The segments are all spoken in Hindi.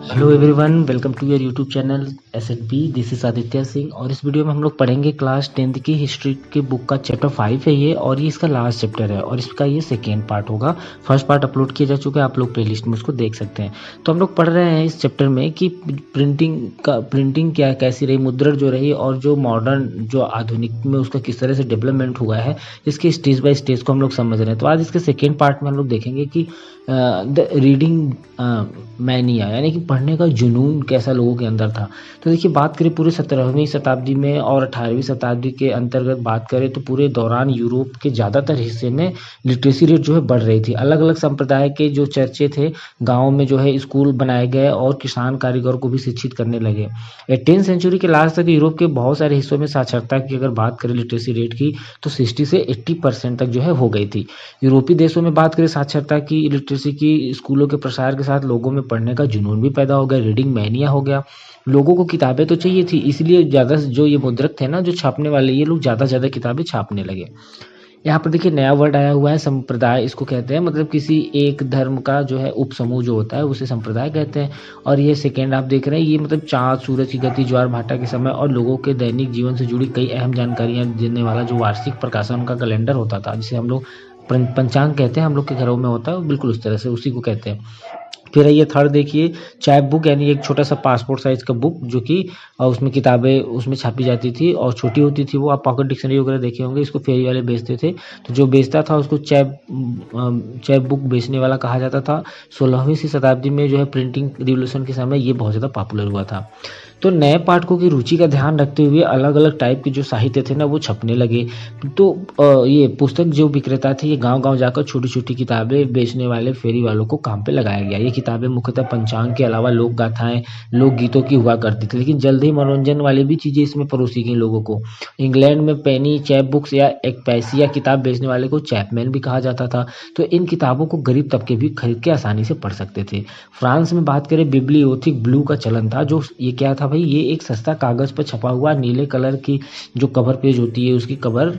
Hello everyone, welcome to your YouTube channel SHB. This is Aditya Singh और इस वीडियो में हम लोग पढ़ेंगे क्लास 10th की हिस्ट्री के बुक का चैप्टर 5 है ये, और ये इसका लास्ट चैप्टर है और इसका ये सेकेंड पार्ट होगा। फर्स्ट पार्ट अपलोड किया जा चुका है, आप लोग प्लेलिस्ट में उसको देख सकते हैं। तो हम लोग पढ़ रहे हैं इस चैप्टर में कि प्रिंटिंग क्या कैसी रही, मुद्रण जो रही और जो मॉडर्न जो आधुनिक में उसका किस तरह से डेवलपमेंट हुआ है, इसके स्टेज बाय स्टेज को हम लोग समझ रहे हैं। तो आज इसके सेकेंड पार्ट में हम लोग देखेंगे कि द रीडिंग मैनिया यानी कि पढ़ने का जुनून कैसा लोगों के अंदर था। तो देखिए, बात करें पूरे 17वीं शताब्दी में और 18वीं शताब्दी के अंतर्गत बात करें तो पूरे दौरान यूरोप के ज़्यादातर हिस्से में लिटरेसी रेट जो है बढ़ रही थी। अलग अलग संप्रदाय के जो चर्चे थे, गाँव में जो है स्कूल बनाए गए और किसान कारीगर को भी शिक्षित करने लगे। 18th सेंचुरी के लास्ट तक यूरोप के बहुत सारे हिस्सों में साक्षरता की अगर बात करें लिटरेसी रेट की तो 60 से 80% तक जो है हो गई थी। यूरोपीय देशों में बात करें साक्षरता की, लिटरेसी की, स्कूलों के प्रसार के साथ लोगों में पढ़ने का जुनून भी पैदा हो गया, रीडिंग मैनिया हो गया। लोगों को किताबें तो चाहिए थी, इसलिए ज़्यादा जो ये मुद्रक थे ना, जो छापने वाले, ये लोग ज़्यादा से ज़्यादा किताबें छापने लगे। यहाँ पर देखिए नया वर्ड आया हुआ है, संप्रदाय इसको कहते हैं। मतलब किसी एक धर्म का जो है उपसमूह जो होता है उसे संप्रदाय कहते हैं। और ये सेकेंड आप देख रहे हैं, ये मतलब चाँद, सूरज की गति, ज्वार भाटा के समय और लोगों के दैनिक जीवन से जुड़ी कई अहम जानकारियाँ देने वाला जो वार्षिक प्रकाशन उनका कैलेंडर होता था, जिसे हम लोग पंचांग कहते हैं, हम लोग के घरों में होता है, बिल्कुल उस तरह से उसी को कहते हैं। फिर ये थर्ड देखिए, चैप बुक यानी एक छोटा सा पासपोर्ट साइज का बुक जो कि उसमें किताबें उसमें छापी जाती थी और छोटी होती थी। वो आप पॉकेट डिक्शनरी वगैरह देखे होंगे, इसको फेरी वाले बेचते थे। तो जो बेचता था उसको चैप बुक बेचने वाला कहा जाता था। 16वीं शताब्दी में जो है प्रिंटिंग रिवोल्यूशन के समय ये बहुत ज़्यादा पॉपुलर हुआ था। तो नए पाठकों की रुचि का ध्यान रखते हुए अलग अलग टाइप के जो साहित्य थे ना वो छपने लगे। तो ये पुस्तक जो विक्रेता थे, ये गांव गांव जाकर छोटी छोटी किताबें बेचने वाले फेरी वालों को काम पे लगाया गया। ये किताबें मुख्यतः पंचांग के अलावा लोक गाथाएं, लोक गीतों की हुआ करती थी, लेकिन जल्द ही मनोरंजन वाली भी चीज़ें इसमें परोसी गई लोगों को। इंग्लैंड में पेनी चैप बुक्स या एक पैसिया किताब बेचने वाले को चैपमैन भी कहा जाता था। तो इन किताबों को गरीब तबके भी खरीद के आसानी से पढ़ सकते थे। फ्रांस में बात करें, बिब्लियोथिक ब्लू का चलन था। जो ये क्या था भाई, ये एक सस्ता कागज़ पर छपा हुआ नीले कलर की जो कवर पेज होती है, उसकी कवर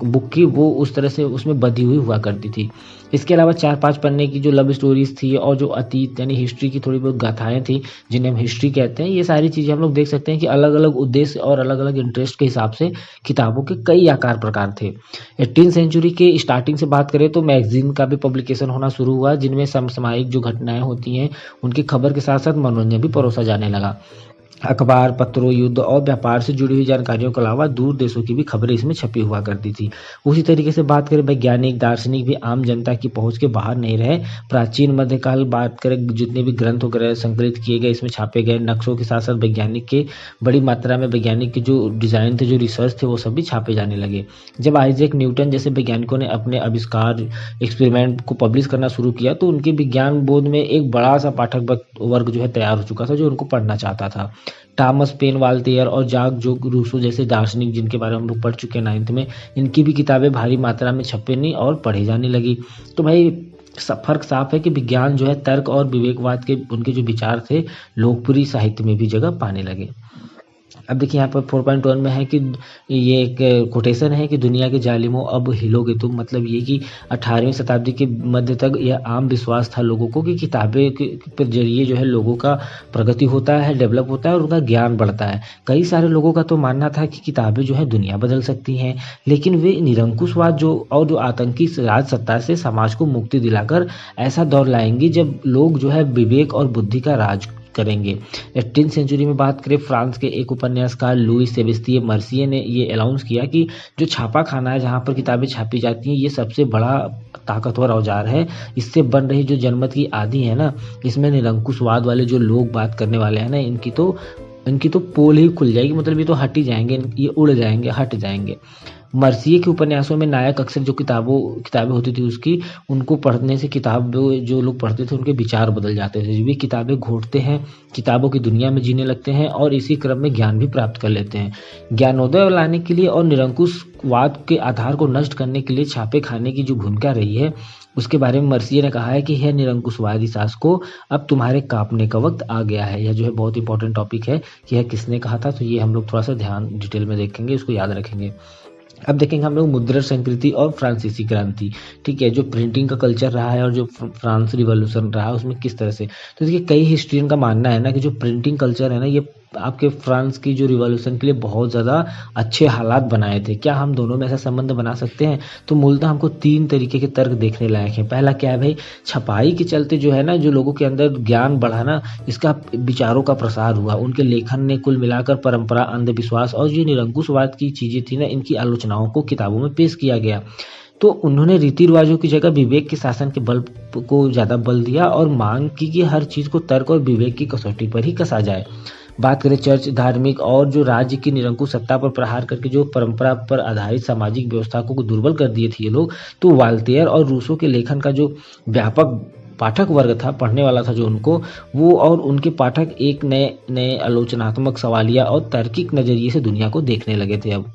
बुक की, वो उस तरह से उसमें बधी हुई हुआ करती थी। इसके अलावा 4-5 पन्ने की जो लव स्टोरीज थी और जो अतीत यानी हिस्ट्री की थोड़ी बहुत गाथाएं थी, जिन्हें हम हिस्ट्री कहते हैं, ये सारी चीज़ें हम लोग देख सकते हैं कि अलग अलग उद्देश्य और अलग अलग इंटरेस्ट के हिसाब से किताबों के कई आकार प्रकार थे। 18th सेंचुरी के स्टार्टिंग से बात करें तो मैगजीन का भी पब्लिकेशन होना शुरू हुआ, जिनमें समसामयिक जो घटनाएं होती हैं उनकी खबर के साथ साथ मनोरंजन भी परोसा जाने लगा। अखबार, पत्रों, युद्ध और व्यापार से जुड़ी हुई जानकारियों के अलावा दूर देशों की भी खबरें इसमें छपी हुआ करती थी। उसी तरीके से बात करें, वैज्ञानिक, दार्शनिक भी आम जनता की पहुंच के बाहर नहीं रहे। प्राचीन मध्यकाल बात करें, जितने भी ग्रंथ वगैरह संकलित किए गए, इसमें छापे गए नक्शों के साथ साथ वैज्ञानिक के बड़ी मात्रा में वैज्ञानिक के जो डिज़ाइन थे, जो रिसर्च थे, वो सब भी छापे जाने लगे। जब आइजैक न्यूटन जैसे वैज्ञानिकों ने अपने आविष्कार, एक्सपेरिमेंट को पब्लिश करना शुरू किया तो उनके विज्ञान बोध में एक बड़ा सा पाठक वर्ग जो है तैयार हो चुका था, जो उनको पढ़ना चाहता था। टॉमस पेन वाल्टेयर और जाक जोक रूसो जैसे दार्शनिक, जिनके बारे में हम लोग पढ़ चुके हैं 9th में, इनकी भी किताबें भारी मात्रा में छपने और पढ़ी जाने लगी। तो भाई फर्क साफ है कि विज्ञान जो है तर्क और विवेकवाद के उनके जो विचार थे लोकप्रिय साहित्य में भी जगह पाने लगे। अब देखिए यहाँ पर 4.1 में है कि ये एक कोटेशन है कि दुनिया के जालिमों अब हिलोगे तुम। मतलब ये कि 18वीं शताब्दी के मध्य तक यह आम विश्वास था लोगों को कि किताबें के जरिए जो है लोगों का प्रगति होता है, डेवलप होता है और उनका ज्ञान बढ़ता है। कई सारे लोगों का तो मानना था कि किताबें जो है दुनिया बदल सकती हैं, लेकिन वे निरंकुशवाद जो आतंकी राज सत्ता से समाज को मुक्ति दिलाकर ऐसा दौर लाएंगी जब लोग जो है विवेक और बुद्धि का राज करेंगे। 18th सेंचुरी में बात करें, फ्रांस के एक उपन्यासकार लुई सेबेस्तिये मर्सिये ने ये अनाउंस किया कि जो छापा खाना है, जहाँ पर किताबें छापी जाती हैं, ये सबसे बड़ा ताकतवर औजार है। इससे बन रही जो जनमत की आंधी है ना, इसमें निरंकुशवाद वाले जो लोग बात करने वाले हैं ना, इनकी तो पोल ही खुल जाएगी। मतलब ये तो हट ही जाएंगे, ये उड़ जाएंगे, हट जाएंगे। मर्सिये के उपन्यासों में नायक अक्सर जो किताबें होती थी उसकी, उनको पढ़ने से किताब जो लोग पढ़ते थे उनके विचार बदल जाते थे। वे किताबें घोंटते हैं, किताबों की दुनिया में जीने लगते हैं और इसी क्रम में ज्ञान भी प्राप्त कर लेते हैं। ज्ञानोदय लाने के लिए और निरंकुशवाद के आधार को नष्ट करने के लिए छापे खाने की जो भूमिका रही है, उसके बारे में मर्सिये ने कहा है कि यह निरंकुशवादी सास को अब तुम्हारे कांपने का वक्त आ गया है। यह जो है बहुत इंपॉर्टेंट टॉपिक है कि यह किसने कहा था, तो ये हम लोग थोड़ा सा ध्यान डिटेल में देखेंगे, इसको याद रखेंगे। अब देखेंगे हम लोग मुद्रण संस्कृति और फ्रांसीसी क्रांति। ठीक है, जो प्रिंटिंग का कल्चर रहा है और जो फ्रांस रिवॉल्यूशन रहा है उसमें किस तरह से, तो देखिए कई हिस्ट्रियन का मानना है ना कि जो प्रिंटिंग कल्चर है ना ये आपके फ्रांस की जो रिवॉल्यूशन के लिए बहुत ज़्यादा अच्छे हालात बनाए थे। क्या हम दोनों में ऐसा संबंध बना सकते हैं? तो मूलतः हमको 3 तरीके के तर्क देखने लायक हैं। पहला क्या है भाई, छपाई के चलते जो है ना, जो लोगों के अंदर ज्ञान बढ़ा ना, इसका विचारों का प्रसार हुआ। उनके लेखन ने कुल मिलाकर परंपरा, अंधविश्वास और जो निरंकुशवाद की चीज़ें थी ना, इनकी आलोचनाओं को किताबों में पेश किया गया। तो उन्होंने रीति रिवाजों की जगह विवेक के शासन के बल को ज़्यादा बल दिया और मांग की कि हर चीज़ को तर्क और विवेक की कसौटी पर ही कसा जाए। बात करें चर्च, धार्मिक और जो राज्य की निरंकुश सत्ता पर प्रहार करके जो परंपरा पर आधारित सामाजिक व्यवस्था को दुर्बल कर दिए थे ये लोग, तो वाल्तेयर और रूसो के लेखन का जो व्यापक पाठक वर्ग था, पढ़ने वाला था जो उनको, वो और उनके पाठक एक नए नए आलोचनात्मक, सवालिया और तार्किक नज़रिए से दुनिया को देखने लगे थे। अब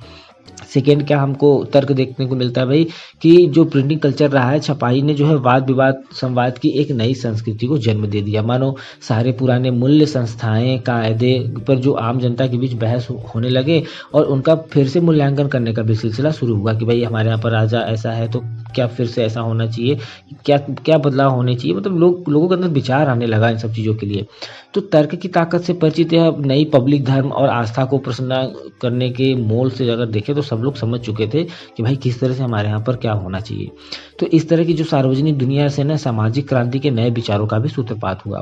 सेकेंड क्या हमको तर्क देखने को मिलता है भाई, कि जो प्रिंटिंग कल्चर रहा है, छपाई ने जो है वाद विवाद संवाद की एक नई संस्कृति को जन्म दे दिया। मानो सारे पुराने मूल्य, संस्थाएं, कायदे पर जो आम जनता के बीच बहस होने लगे और उनका फिर से मूल्यांकन करने का भी सिलसिला शुरू हुआ कि भाई हमारे यहाँ पर राजा ऐसा है तो क्या फिर से ऐसा होना चाहिए, क्या क्या बदलाव होने चाहिए। मतलब लोगों के अंदर विचार आने लगा इन सब चीज़ों के लिए। तो तर्क की ताकत से परिचित है। अब नई पब्लिक धर्म और आस्था को प्रसन्न करने के मोल से अगर देखें तो सब लोग समझ चुके थे कि भाई किस तरह से हमारे यहाँ पर क्या होना चाहिए। तो इस तरह की जो सार्वजनिक दुनिया से ना सामाजिक क्रांति के नए विचारों का भी सूत्रपात हुआ।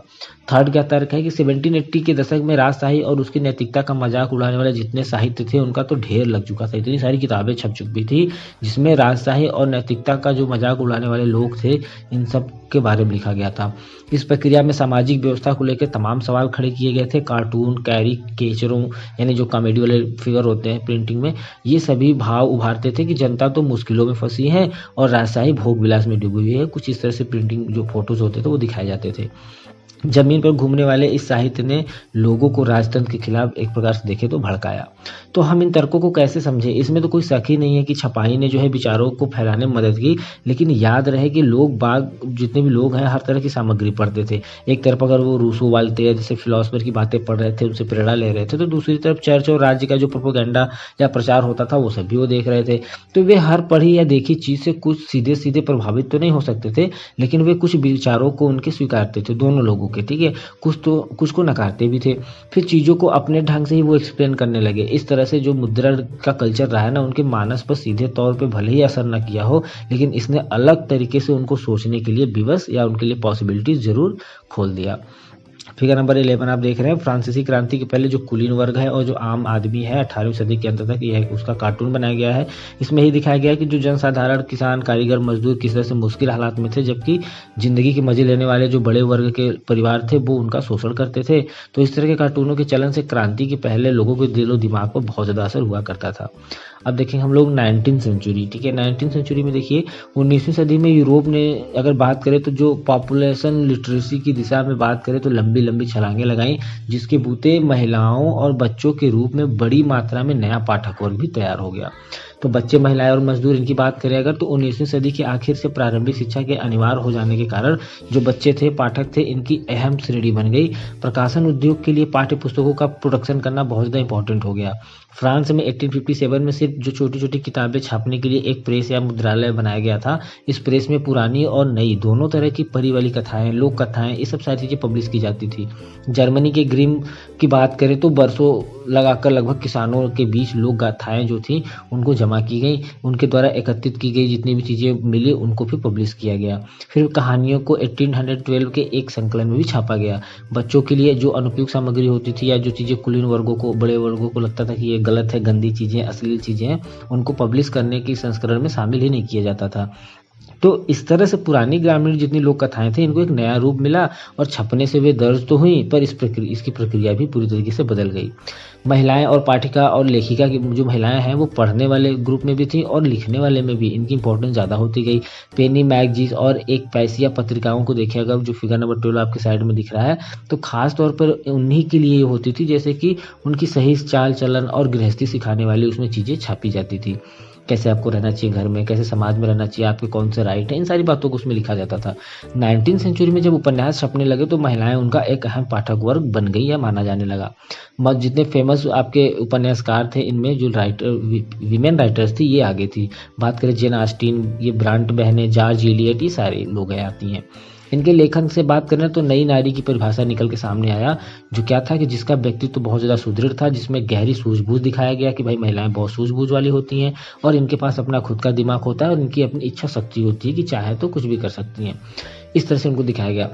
थर्ड क्या तर्क है कि 1780 के दशक में राजशाही और उसकी नैतिकता का मजाक उड़ाने वाले जितने साहित्य थे उनका तो ढेर लग चुका था। इतनी सारी किताबें छप चुकी थी जिसमें राजशाही और नैतिकता का जो मजाक उड़ाने वाले लोग थे इन सब के बारे में लिखा गया था। इस प्रक्रिया में सामाजिक व्यवस्था को लेकर तमाम सवाल खड़े किए गए थे। कार्टून, कैरिकेचरों यानी जो कॉमेडी वाले फिगर होते हैं प्रिंटिंग में, ये सभी भाव उभारते थे कि जनता तो मुश्किलों में फंसी है और राजशाही भोग विलास में डूबी हुई है। कुछ इस तरह से प्रिंटिंग जो फोटोज होते थे वो दिखाए जाते थे। जमीन पर घूमने वाले इस साहित्य ने लोगों को राजतंत्र के खिलाफ एक प्रकार से देखे तो भड़काया। तो हम इन तर्कों को कैसे समझे? इसमें तो कोई शक ही नहीं है कि छपाई ने जो है विचारों को फैलाने में मदद की। लेकिन याद रहे कि लोग बाग जितने भी लोग हैं हर तरह की सामग्री पढ़ते थे। एक तरफ अगर वो रूसो, वाल्तेयर जैसे फिलोसफर की बातें पढ़ रहे थे, उनसे प्रेरणा ले रहे थे, तो दूसरी तरफ चर्च और राज्य का जो प्रोपेगेंडा या प्रचार होता था वो सब भी वो देख रहे थे। तो वे हर पढ़ी या देखी चीज़ से कुछ सीधे सीधे प्रभावित तो नहीं हो सकते थे, लेकिन वे कुछ विचारों को उनके स्वीकारते थे, दोनों लोगों के। ठीक है, कुछ को नकारते भी थे। फिर चीज़ों को अपने ढंग से ही वो एक्सप्लेन करने लगे। इस तरह से जो मुद्रण का कल्चर रहा है ना, उनके मानस पर सीधे तौर पे भले ही असर न किया हो, लेकिन इसने अलग तरीके से उनको सोचने के लिए विवश या उनके लिए पॉसिबिलिटीज जरूर खोल दिया। फिगर नंबर 11 आप देख रहे हैं, फ्रांसीसी क्रांति के पहले जो कुलीन वर्ग है और जो आम आदमी है 18वीं सदी के अंत तक, यह उसका कार्टून बनाया गया है। इसमें ही दिखाया गया है कि जो जनसाधारण, किसान, कारीगर, मजदूर किस तरह से मुश्किल हालात में थे, जबकि जिंदगी के मजे लेने वाले जो बड़े वर्ग के परिवार थे वो उनका शोषण करते थे। तो इस तरह के कार्टूनों के चलन से क्रांति के पहले लोगों के दिलो दिमाग पर बहुत ज़्यादा असर हुआ करता था। अब देखेंगे हम लोग 19वीं सेंचुरी। ठीक है, 19वीं सेंचुरी में देखिए 19वीं सदी में यूरोप ने अगर बात करें तो जो पॉपुलेशन लिटरेसी की दिशा में बात करें तो लंबी लंबी छलांगें लगाई, जिसके बूते महिलाओं और बच्चों के रूप में बड़ी मात्रा में नया पाठक वर्ग भी तैयार हो गया। तो बच्चे, महिलाएं और मजदूर, इनकी बात करें अगर तो 19वीं सदी के आखिर से प्रारंभिक शिक्षा के अनिवार्य हो जाने के कारण जो बच्चे थे, पाठक थे, इनकी अहम श्रेणी बन गई। प्रकाशन उद्योग के लिए पाठ्य पुस्तकों का प्रोडक्शन करना बहुत ज़्यादा इंपॉर्टेंट हो गया। फ्रांस में 1857 में सिर्फ जो छोटी छोटी किताबें छापने के लिए एक प्रेस या मुद्रालय बनाया गया था। इस प्रेस में पुरानी और नई दोनों तरह की परी वाली कथाएं, लोक कथाएं, ये सब सारी चीज़ें पब्लिश की जाती थी। जर्मनी के ग्रिम की बात करें तो बरसों लगाकर लगभग किसानों के बीच लोक गाथाएं जो थी उनको जमा की गई, उनके द्वारा एकत्रित की गई जितनी भी चीज़ें मिली उनको भी पब्लिश किया गया। फिर कहानियों को 1812 के एक संकलन में भी छापा गया। बच्चों के लिए जो अनुपयुक्त सामग्री होती थी या जो चीज़ें कुलीन वर्गों को, बड़े वर्गों को लगता था कि ये गलत है, गंदी चीज़ें, अश्लील चीज़ें हैं, उनको पब्लिश करने की संस्करण में शामिल ही नहीं किया जाता था। तो इस तरह से पुरानी ग्रामीण जितनी लोक कथाएं थी इनको एक नया रूप मिला और छपने से वे दर्ज तो हुई, पर इसकी प्रक्रिया भी पूरी तरीके से बदल गई। महिलाएं और पाठिका और लेखिका की जो महिलाएं हैं वो पढ़ने वाले ग्रुप में भी थी और लिखने वाले में भी इनकी इंपॉर्टेंस ज़्यादा होती गई। पेनी मैगजीज और एक पैसिया पत्रिकाओं को देखिएगा, जो फिगर नंबर 12 आपके साइड में दिख रहा है, तो खास तौर पर उन्हीं के लिए होती थी, जैसे कि उनकी सही चाल चलन और गृहस्थी सिखाने वाली उसमें चीज़ें छापी जाती थी। कैसे आपको रहना चाहिए घर में, कैसे समाज में रहना चाहिए, आपके कौन से राइट हैं, इन सारी बातों को उसमें लिखा जाता था। 19वीं सेंचुरी में जब उपन्यास छपने लगे तो महिलाएं उनका एक अहम पाठक वर्ग बन गई या माना जाने लगा। जितने फेमस आपके उपन्यासकार थे इनमें जो राइटर वीमेन राइटर्स थी ये आगे थी। बात करें जेन ऑस्टिन, ये ब्रांट बहनें, जॉर्ज इलियट, ये सारे लोग आती हैं। इनके लेखन से बात करें तो नई नारी की परिभाषा निकल के सामने आया, जो क्या था कि जिसका व्यक्तित्व बहुत ज़्यादा सुदृढ़ था, जिसमें गहरी सूझबूझ दिखाया गया कि भाई महिलाएं बहुत सूझबूझ वाली होती हैं और इनके पास अपना खुद का दिमाग होता है और इनकी अपनी इच्छा शक्ति होती है कि चाहे तो कुछ भी कर सकती हैं। इस तरह से उनको दिखाया गया।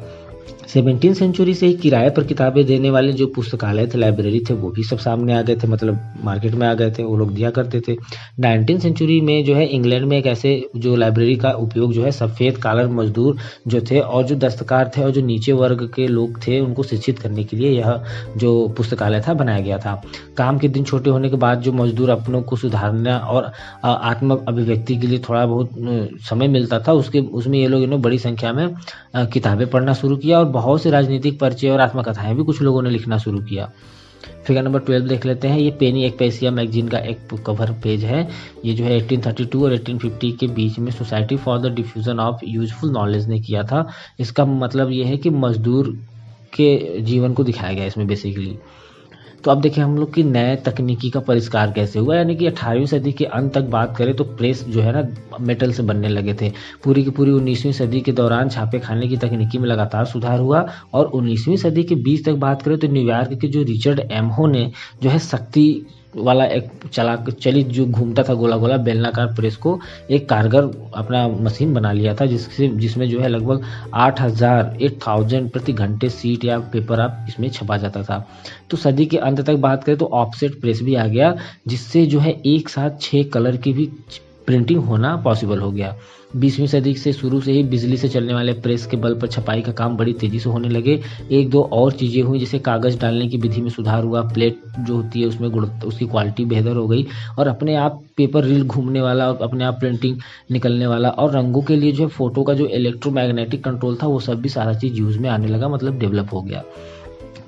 17वीं सेंचुरी से ही किराए पर किताबें देने वाले जो पुस्तकालय थे, लाइब्रेरी थे, वो भी सब सामने आ गए थे, मतलब मार्केट में आ गए थे, वो लोग दिया करते थे। 19वीं सेंचुरी में जो है इंग्लैंड में एक ऐसे जो लाइब्रेरी का उपयोग जो है सफ़ेद कॉलर मजदूर जो थे और जो दस्तकार थे और जो नीचे वर्ग के लोग थे उनको शिक्षित करने के लिए यह जो पुस्तकालय था बनाया गया था। काम के दिन छोटे होने के बाद जो मजदूर अपनों को सुधारना और आत्म अभिव्यक्ति के लिए थोड़ा बहुत समय मिलता था उसमें ये लोग बड़ी संख्या में किताबें पढ़ना शुरू किया और बहुत से राजनीतिक परिचय और आत्मकथाएं भी कुछ लोगों ने लिखना शुरू किया। फिगर नंबर 12 देख लेते हैं। ये पेनी एक पैसिया मैगजीन का एक कवर पेज है। ये जो है 1832 और 1850 के बीच में society for the diffusion of useful knowledge ने किया था। इसका मतलब ये है कि मजदूर के जीवन को दिखाया गया इसमें बेसिकली। तो अब देखिए हम लोग की नए तकनीकी का परिष्कार कैसे हुआ, यानी कि 18वीं सदी के अंत तक बात करें तो प्रेस जो है ना मेटल से बनने लगे थे। पूरी की पूरी 19वीं सदी के दौरान छापे खाने की तकनीकी में लगातार सुधार हुआ और 19वीं सदी के बीच तक बात करें तो न्यूयॉर्क के जो रिचर्ड एमहो ने जो है शक्ति वाला एक चलित जो घूमता था गोला गोला बेलनाकार प्रेस को एक कारगर अपना मशीन बना लिया था, जिसमें जो है लगभग 8000 प्रति घंटे सीट या पेपर आप इसमें छपा जाता था। तो सदी के अंत तक बात करें तो ऑफसेट प्रेस भी आ गया, जिससे जो है एक साथ 6 कलर की भी प्रिंटिंग होना पॉसिबल हो गया। 20वीं सदी से शुरू से ही बिजली से चलने वाले प्रेस के बल पर छपाई का काम बड़ी तेजी से होने लगे। एक दो और चीज़ें हुई, जैसे कागज़ डालने की विधि में सुधार हुआ, प्लेट जो होती है उसमें उसकी क्वालिटी बेहतर हो गई और अपने आप पेपर रील घूमने वाला, अपने आप प्रिंटिंग निकलने वाला और रंगों के लिए जो फोटो का जो इलेक्ट्रोमैग्नेटिक कंट्रोल था वो सब भी सारा चीज़ यूज़ में आने लगा, मतलब डेवलप हो गया।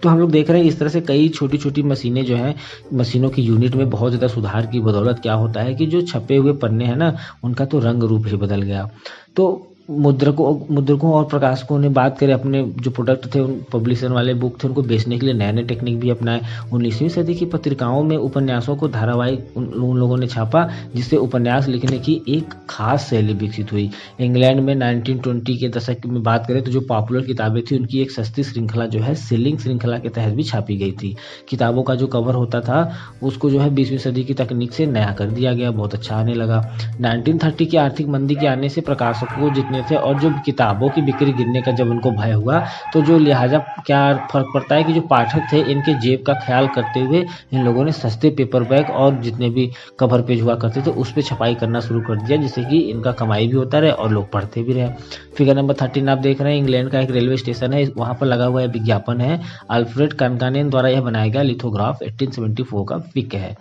तो हम लोग देख रहे हैं इस तरह से कई छोटी छोटी मशीनें जो हैं, मशीनों की यूनिट में बहुत ज़्यादा सुधार की बदौलत क्या होता है कि जो छपे हुए पन्ने हैं ना उनका तो रंग रूप ही बदल गया। तो मुद्रकों और प्रकाशकों ने बात करें अपने जो प्रोडक्ट थे, उन पब्लिशर वाले बुक थे, उनको बेचने के लिए नए नए टेक्निक भी अपनाए। 19वीं सदी की पत्रिकाओं में उपन्यासों को धारावाहिक उन लोगों ने छापा, जिससे उपन्यास लिखने की एक खास शैली विकसित हुई। इंग्लैंड में 1920 के दशक में बात करें तो जो पॉपुलर किताबें थी उनकी एक सस्ती श्रृंखला जो है सेलिंग श्रृंखला के तहत भी छापी गई थी। किताबों का जो कवर होता था उसको जो है 20वीं सदी की तकनीक से नया कर दिया गया, बहुत अच्छा आने लगा। 1930 की आर्थिक मंदी के आने से प्रकाशकों को जितने थे और जो किताबों की बिक्री गिरने का जब उनको भय हुआ तो जो लिहाजा क्या फर्क पड़ता है कि जो पाठक थे इनके जेब का ख्याल करते हुए इन लोगों ने सस्ते पेपर बैग और जितने भी कवर पेज हुआ करते थे उस पर छपाई करना शुरू कर दिया, जिससे कि इनका कमाई भी होता रहे और लोग पढ़ते भी रहे। फिगर नंबर 13 आप देख रहे हैं, इंग्लैंड का एक रेलवे स्टेशन है, वहां पर लगा हुआ है विज्ञापन है। अल्फ्रेड कनकानेन द्वारा यह बनाया गया लिथोग्राफ 1874 का पिक है।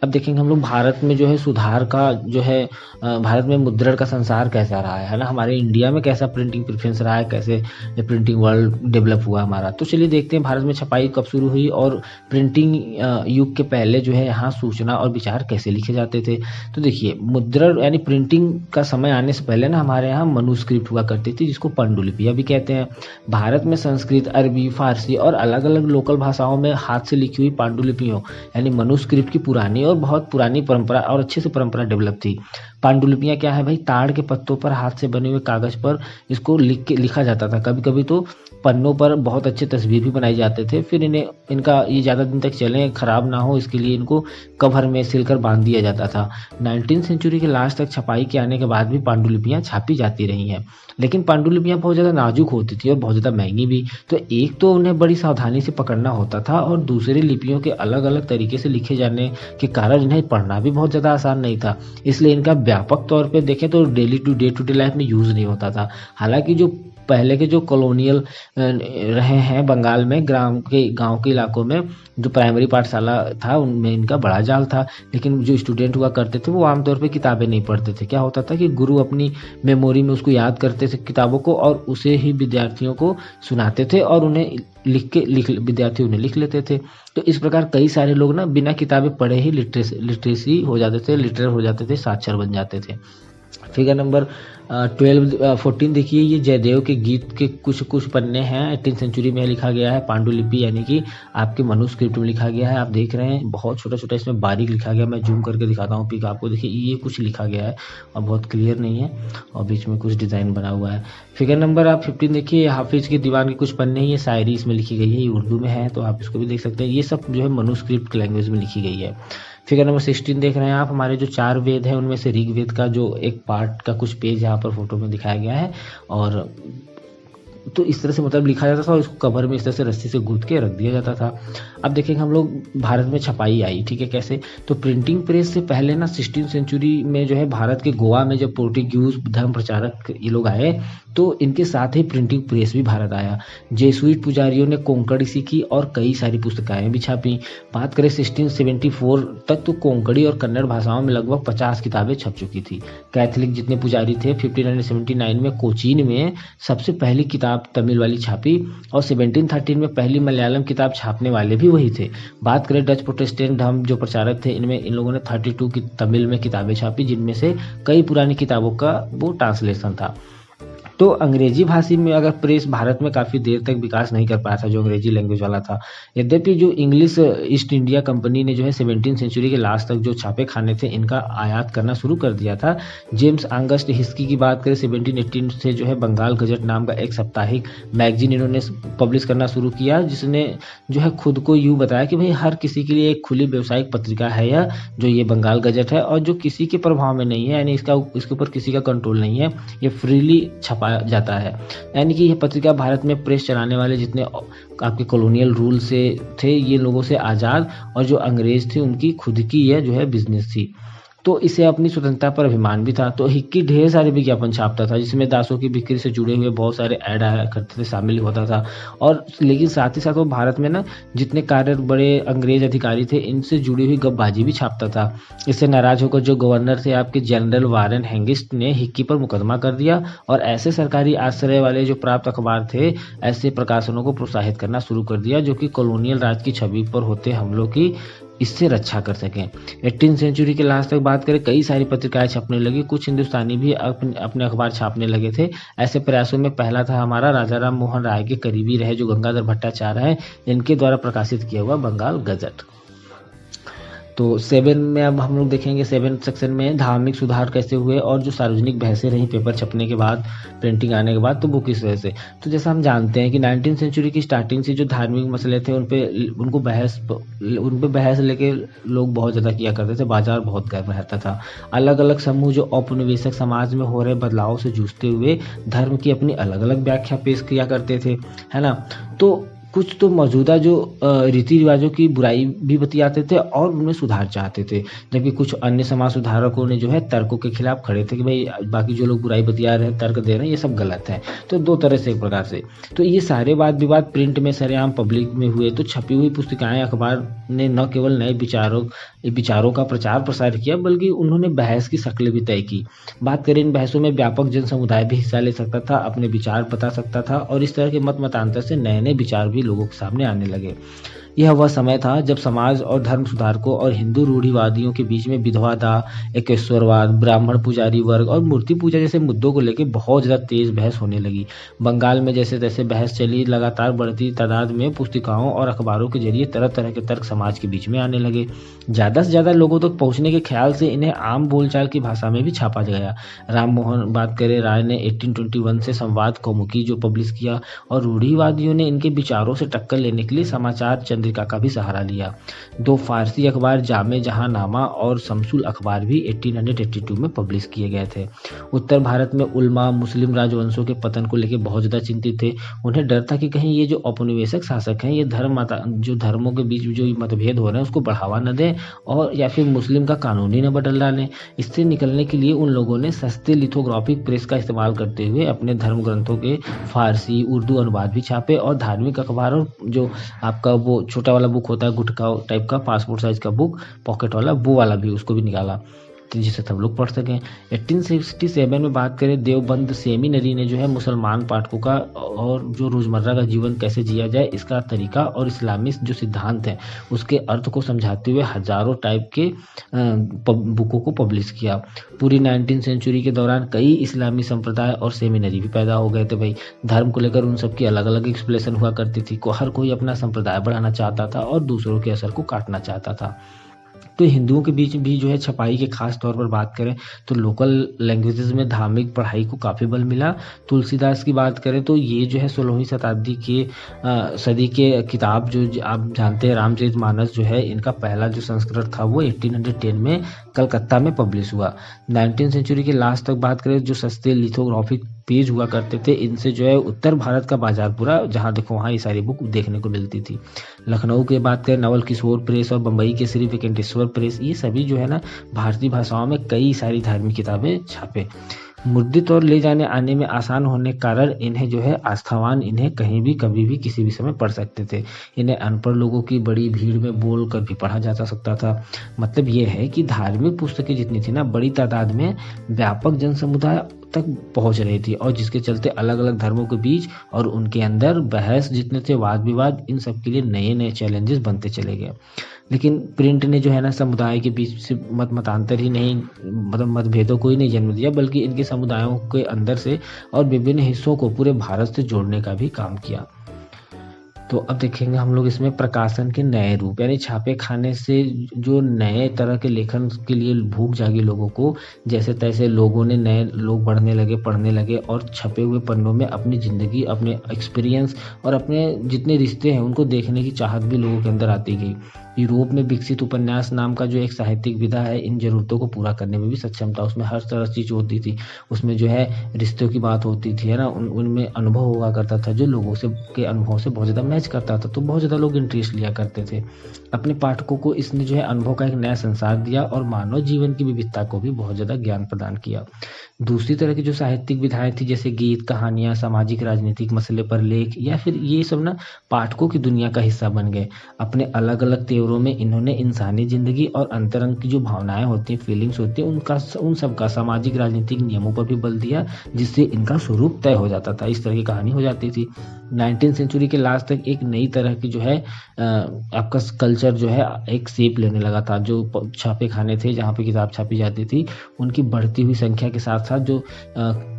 अब देखेंगे हम लोग भारत में जो है सुधार का जो है भारत में मुद्रण का संसार कैसा रहा है ना, हमारे इंडिया में कैसा प्रिंटिंग प्रेफरेंस रहा है, कैसे प्रिंटिंग वर्ल्ड डेवलप हुआ हमारा। तो चलिए देखते हैं भारत में छपाई कब शुरू हुई और प्रिंटिंग युग के पहले जो है यहाँ सूचना और विचार कैसे लिखे जाते थे। तो देखिए मुद्रण यानी प्रिंटिंग का समय आने से पहले ना हमारे यहाँ मनुस्क्रिप्ट हुआ करती थी, जिसको पांडुलिपियां भी कहते हैं। भारत में संस्कृत, अरबी, फारसी और अलग अलग लोकल भाषाओं में हाथ से लिखी हुई पांडुलिपियों यानी मनुस्क्रिप्ट की पुरानी और बहुत पुरानी परंपरा और अच्छे से परंपरा डेवलप थी। पांडुलिपियां क्या है भाई, ताड़ के पत्तों पर हाथ से बने हुए कागज पर इसको लिखा जाता था। कभी कभी तो पन्नों पर बहुत अच्छे तस्वीर भी बनाए जाते थे। फिर इनका ये ज़्यादा दिन तक चले, खराब ना हो, इसके लिए इनको कवर में सिलकर बांध दिया जाता था। 19वीं सेंचुरी के लास्ट तक छपाई के आने के बाद भी पांडुलिपियां छापी जाती रही हैं, लेकिन पांडुलिपियां बहुत ज़्यादा नाजुक होती थी और बहुत ज़्यादा महंगी भी। तो एक तो उन्हें बड़ी सावधानी से पकड़ना होता था और दूसरी लिपियों के अलग अलग तरीके से लिखे जाने के कारण इन्हें पढ़ना भी बहुत ज़्यादा आसान नहीं था। इसलिए इनका व्यापक तौर पे देखें तो डेली टू डे लाइफ में यूज़ नहीं होता था। हालांकि जो पहले के जो कॉलोनियल रहे हैं बंगाल में, गांव के इलाकों में जो प्राइमरी पाठशाला था उनमें इनका बड़ा जाल था। लेकिन जो स्टूडेंट हुआ करते थे वो आमतौर पे किताबें नहीं पढ़ते थे। क्या होता था कि गुरु अपनी मेमोरी में उसको याद करते थे किताबों को, और उसे ही विद्यार्थियों को सुनाते थे और उन्हें विद्यार्थी उन्हें लिख लेते थे। तो इस प्रकार कई सारे लोग ना बिना किताबें पढ़े ही लिटरेसी हो जाते थे, लिटरेट हो जाते थे, साक्षर बन जाते थे। फिगर नंबर 14 देखिए, ये जयदेव के गीत के कुछ पन्ने हैं। 18th सेंचुरी में लिखा गया है, पांडुलिपि यानी कि आपके मनुस्क्रिप्ट में लिखा गया है। आप देख रहे हैं बहुत छोटा छोटा इसमें बारीक लिखा गया। मैं जूम करके दिखाता हूँ पिक आपको, देखिए ये कुछ लिखा गया है और बहुत क्लियर नहीं है और बीच में कुछ डिज़ाइन बना हुआ है। फिगर नंबर आप 15 देखिए, हाफिज की दीवान के कुछ पन्ने, ये शायरी इसमें लिखी गई है, ये उर्दू में है तो आप इसको भी देख सकते हैं। ये सब जो है मनुस्क्रिप्ट लैंग्वेज में लिखी गई है। फिगर नंबर 16 देख रहे हैं आप, हमारे जो 4 वेद हैं उनमें से ऋग्वेद का जो एक पार्ट का कुछ पेज यहाँ पर फोटो में दिखाया गया है। और तो इस तरह से मतलब लिखा जाता था और इसको कवर में इस तरह से रस्सी से गूंथ के रख दिया जाता था। अब देखेंगे हम लोग भारत में छपाई आई, ठीक है, कैसे? तो प्रिंटिंग प्रेस से पहले ना 16th सेंचुरी में जो है भारत के गोवा में जब पोर्टुगीज धर्म प्रचारक ये लोग आए तो इनके साथ ही प्रिंटिंग प्रेस भी भारत आया। जेसुइट पुजारियों ने कोंकणी सीखी और कई सारी पुस्तकाएं भी छापी। बात करें 1674 तक तो कोंकणी और कन्नड़ भाषाओं में लगभग 50 किताबें छप चुकी थी। कैथलिक जितने पुजारी थे 1579 में कोचीन में सबसे पहली किताब तमिल वाली छापी और 1713 में पहली मलयालम किताब छापने वाले भी वही थे। बात करें डच प्रोटेस्टेंट धर्म जो प्रचारक थे, इनमें इन लोगों ने 32 की तमिल में किताबें छापी, जिनमें से कई पुरानी किताबों का वो ट्रांसलेशन था। तो अंग्रेजी भाषी में अगर प्रेस भारत में काफ़ी देर तक विकास नहीं कर पाया था, जो अंग्रेजी लैंग्वेज वाला था। यद्यपि जो इंग्लिश ईस्ट इंडिया कंपनी ने जो है 17th सेंचुरी के लास्ट तक जो छापे खाने थे इनका आयात करना शुरू कर दिया था। जेम्स ऑगस्ट हिस्की की बात करें 1718 से जो है बंगाल गजट नाम का एक साप्ताहिक मैगजीन इन्होंने पब्लिश करना शुरू किया, जिसने जो है खुद को यूँ बताया कि भाई हर किसी के लिए एक खुली व्यावसायिक पत्रिका है यह, जो ये बंगाल गजट है, और जो किसी के प्रभाव में नहीं है, यानी इसके ऊपर किसी का कंट्रोल नहीं है, ये फ्रीली छपा जाता है। यानी कि यह पत्रिका भारत में प्रेस चलाने वाले जितने आपके कॉलोनियल रूल से थे ये लोगों से आज़ाद, और जो अंग्रेज थे उनकी खुद की यह जो है बिजनेस थी। तो इसे अपनी स्वतंत्रता पर अभिमान भी था। तो हिक्की ढेर सारे विज्ञापन छापता था जिसमें दासों की बिक्री से जुड़े हुए बहुत सारे ऐड आया करते थे, शामिल होता था। और लेकिन साथ ही साथ वो भारत में ना जितने कार्य बड़े अंग्रेज अधिकारी थे इनसे जुड़ी हुई गपबाजी भी छापता था। इससे नाराज होकर जो गवर्नर थे आपके जनरल वारेन हेंगिस्ट ने हिक्की पर मुकदमा कर दिया और ऐसे सरकारी आश्रय वाले जो प्राप्त अखबार थे ऐसे प्रकाशनों को प्रोत्साहित करना शुरू कर दिया जो कि कॉलोनियल राज की छवि पर होते हमलों की इससे रक्षा कर सकें। 18th सेंचुरी के लास्ट तक बात करें कई सारी पत्रिकाएं छपने लगी, कुछ हिंदुस्तानी भी अपने अखबार छापने लगे थे। ऐसे प्रयासों में पहला था हमारा राजा राम मोहन राय के करीबी रहे जो गंगाधर भट्टाचार्य हैं, इनके द्वारा प्रकाशित किया हुआ बंगाल गजट। तो 7 में अब हम लोग देखेंगे 7 सेक्शन में धार्मिक सुधार कैसे हुए और जो सार्वजनिक बहसें रहीं पेपर छपने के बाद, प्रिंटिंग आने के बाद, तो वो किस वजह से। तो जैसा हम जानते हैं कि 19th सेंचुरी की स्टार्टिंग से जो धार्मिक मसले थे उन पे बहस लेके लोग बहुत ज़्यादा किया करते थे, बाजार बहुत गर्म रहता था। अलग अलग समूह जो औपनिवेशिक समाज में हो रहे बदलाव से जूझते हुए धर्म की अपनी अलग अलग व्याख्या पेश किया करते थे, है ना। तो कुछ तो मौजूदा जो रीति रिवाजों की बुराई भी बतियाते थे और उनमें सुधार चाहते थे, जबकि कुछ अन्य समाज सुधारकों ने जो है तर्कों के खिलाफ खड़े थे कि भाई बाकी जो लोग बुराई बतिया रहे हैं, तर्क दे रहे हैं, ये सब गलत है। तो दो तरह से एक प्रकार से तो ये सारे वाद विवाद प्रिंट में सरेआम पब्लिक में हुए। तो छपी हुई पुस्तिकाएं अखबार ने न केवल नए विचारों का प्रचार प्रसार किया बल्कि उन्होंने बहस की शक्ल भी तय की। बात करें इन बहसों में व्यापक जन समुदाय भी हिस्सा ले सकता था, अपने विचार बता सकता था और इस तरह के मतांतर से नए नए विचार भी लोगों के सामने आने लगे। यह वह समय था जब समाज और धर्म सुधारकों और हिंदू रूढ़िवादियों के बीच में विधवा दाह, एकेश्वरवाद, ब्राह्मण पुजारी वर्ग और मूर्ति पूजा जैसे मुद्दों को लेकर बहुत ज़्यादा तेज बहस होने लगी। बंगाल में जैसे तैसे बहस चली, लगातार बढ़ती तादाद में पुस्तिकाओं और अखबारों के जरिए तरह तरह के तर्क समाज के बीच में आने लगे। ज़्यादा से ज़्यादा लोगों तक पहुँचने के ख्याल से इन्हें आम बोलचाल की भाषा में भी छापा गया। राम मोहन बात करें राय ने 1821 से संवाद कौमुकी जो पब्लिश किया और रूढ़िवादियों ने इनके विचारों से टक्कर लेने के लिए समाचार चंद्र चंद्रिका का भी सहारा लिया। 2 फारसी अखबार जामे जहांनामा और शमसुल अखबार भी 1882 में पब्लिश किए गए थे। उत्तर भारत में उल्मा मुस्लिम राजवंशों के पतन को लेकर बहुत ज़्यादा चिंतित थे। उन्हें डर था कि कहीं ये जो औपनिवेशिक शासक हैं ये जो धर्मों के बीच जो मतभेद हो रहे हैं उसको बढ़ावा न दें और या फिर मुस्लिम का कानून ही न बदल डालें। इससे निकलने के लिए उन लोगों ने सस्ते लिथोग्राफिक प्रेस का इस्तेमाल करते हुए अपने धर्म ग्रंथों के फारसी उर्दू अनुवाद भी छापे और धार्मिक अखबार और जो आपका वो छोटा वाला बुक होता है गुटका टाइप का पासपोर्ट साइज का बुक पॉकेट वाला वो वाला भी उसको भी निकाला जिससे सब लोग पढ़ सकें। 1867 में बात करें देवबंद सेमिनरी ने जो है मुसलमान पाठकों का और जो रोज़मर्रा का जीवन कैसे जिया जाए इसका तरीका और इस्लामी जो सिद्धांत हैं उसके अर्थ को समझाते हुए हजारों टाइप के बुकों को पब्लिश किया। पूरी 19वीं सेंचुरी के दौरान कई इस्लामी संप्रदाय और सेमिनरी भी पैदा हो गए थे। भाई धर्म को लेकर उन सबकी अलग अलग एक्सप्लेनेशन हुआ करती थी। हर कोई अपना संप्रदाय बढ़ाना चाहता था और दूसरों के असर को काटना चाहता था। तो हिंदुओं के बीच भी जो है छपाई के खास तौर पर बात करें तो लोकल लैंग्वेजेस में धार्मिक पढ़ाई को काफ़ी बल मिला। तुलसीदास की बात करें तो ये जो है 16वीं शताब्दी के सदी के किताब जो आप जानते हैं रामचरितमानस जो है इनका पहला जो संस्करण था वो 1810 में कलकत्ता में पब्लिश हुआ। 19वीं सेंचुरी के लास्ट तक बात करें जो सस्ते लिथोग्राफिक पेज हुआ करते थे इनसे जो है उत्तर भारत का बाजार पूरा जहाँ देखो वहाँ ये सारी बुक देखने को मिलती थी। लखनऊ की बात करें नवल किशोर प्रेस और बम्बई के श्री वेंकटेश्वर प्रेस ये सभी जो है ना भारतीय भाषाओं में कई सारी धार्मिक किताबें छापे। मुद्रित और ले जाने आने में आसान होने के कारण इन्हें जो है आस्थावान इन्हें कहीं भी कभी भी किसी भी समय पढ़ सकते थे। इन्हें अनपढ़ लोगों की बड़ी भीड़ में बोल कर भी पढ़ा जा सकता था। मतलब ये है कि धार्मिक पुस्तकें जितनी थी ना बड़ी तादाद में व्यापक जन समुदाय तक पहुंच रही थी और जिसके चलते अलग अलग धर्मों के बीच और उनके अंदर बहस जितने थे वाद विवाद इन सब के लिए नए नए चैलेंजेस बनते चले गए। लेकिन प्रिंट ने जो है ना समुदाय के बीच से मतांतर ही नहीं मतलब मतभेदों को ही नहीं जन्म दिया बल्कि इनके समुदायों के अंदर से और विभिन्न हिस्सों को पूरे भारत से जोड़ने का भी काम किया। तो अब देखेंगे हम लोग इसमें प्रकाशन के नए रूप यानी छापे खाने से जो नए तरह के लेखन के लिए भूख जागी लोगों को जैसे तैसे लोगों ने नए लोग बढ़ने लगे पढ़ने लगे और छपे हुए पन्नों में अपनी ज़िंदगी अपने एक्सपीरियंस और अपने जितने रिश्ते हैं उनको देखने की चाहत भी लोगों के अंदर आती गई। यूरोप में विकसित उपन्यास नाम का जो एक साहित्यिक विधा है इन जरूरतों को पूरा करने में भी सक्षम था। उसमें हर तरह चीज़ होती थी। उसमें जो है रिश्तों की बात होती थी है ना उनमें अनुभव हुआ करता था जो लोगों से के अनुभव से बहुत ज़्यादा मैच करता था। तो बहुत ज़्यादा लोग इंटरेस्ट लिया करते थे। अपने पाठकों को इसने जो है अनुभव का एक नया संसार दिया और मानव जीवन की विविधता को भी बहुत ज़्यादा ज्ञान प्रदान किया। दूसरी तरह की जो साहित्यिक विधाएं थी जैसे गीत कहानियाँ सामाजिक राजनीतिक मसले पर लेख या फिर ये सब ना पाठकों की दुनिया का हिस्सा बन गए। अपने अलग अलग तेवरों में इन्होंने इंसानी जिंदगी और अंतरंग की जो भावनाएं होती हैं फीलिंग्स होती हैं उन सब का सामाजिक राजनीतिक नियमों पर भी बल दिया जिससे इनका स्वरूप तय हो जाता था। इस तरह की कहानी हो जाती थी। 19वीं सेंचुरी के लास्ट तक एक नई तरह की जो है आपका कल्चर जो है एक शेप लेने लगा था। जो छापे खाने थे जहाँ पे किताब छापी जाती थी उनकी बढ़ती हुई संख्या के साथ साथ जो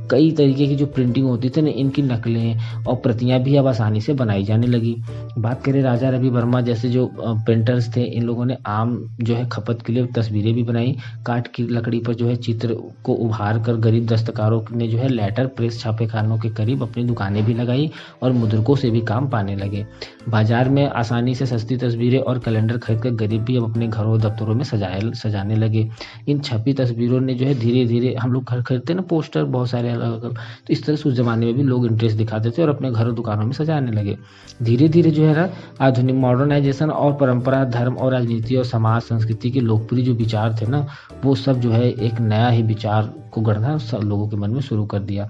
कई तरीके की जो प्रिंटिंग होती थी ना इनकी नकलें और प्रतियां भी अब आसानी से बनाई जाने लगी। बात करें राजा रवि वर्मा जैसे जो पेंटर्स थे इन लोगों ने आम जो है खपत के लिए तस्वीरें भी बनाई। काठ की लकड़ी पर जो है चित्र को उभार कर गरीब दस्तकारों ने जो है लेटर प्रेस छापे खानों के करीब अपनी दुकानें भी लगाई और मुद्रकों से भी काम पाने लगे। बाजार में आसानी से सस्ती तस्वीरें और कैलेंडर खरीद कर गरीब भी अब अपने घरों दफ्तरों में सजाने लगे। इन छपी तस्वीरों ने जो है धीरे धीरे हम लोग घर खरीदते ना पोस्टर बहुत सारे अलग अलग तो इस तरह से उस जमाने में भी लोग इंटरेस्ट दिखाते थे और अपने घरों दुकानों में सजाने लगे। धीरे धीरे जो है ना आधुनिक मॉडर्नाइजेशन और परंपरा धर्म और राजनीति और समाज संस्कृति के लोकप्रिय जो विचार थे ना वो सब जो है एक नया ही विचार को गढ़ना सब लोगों के मन में शुरू कर दिया।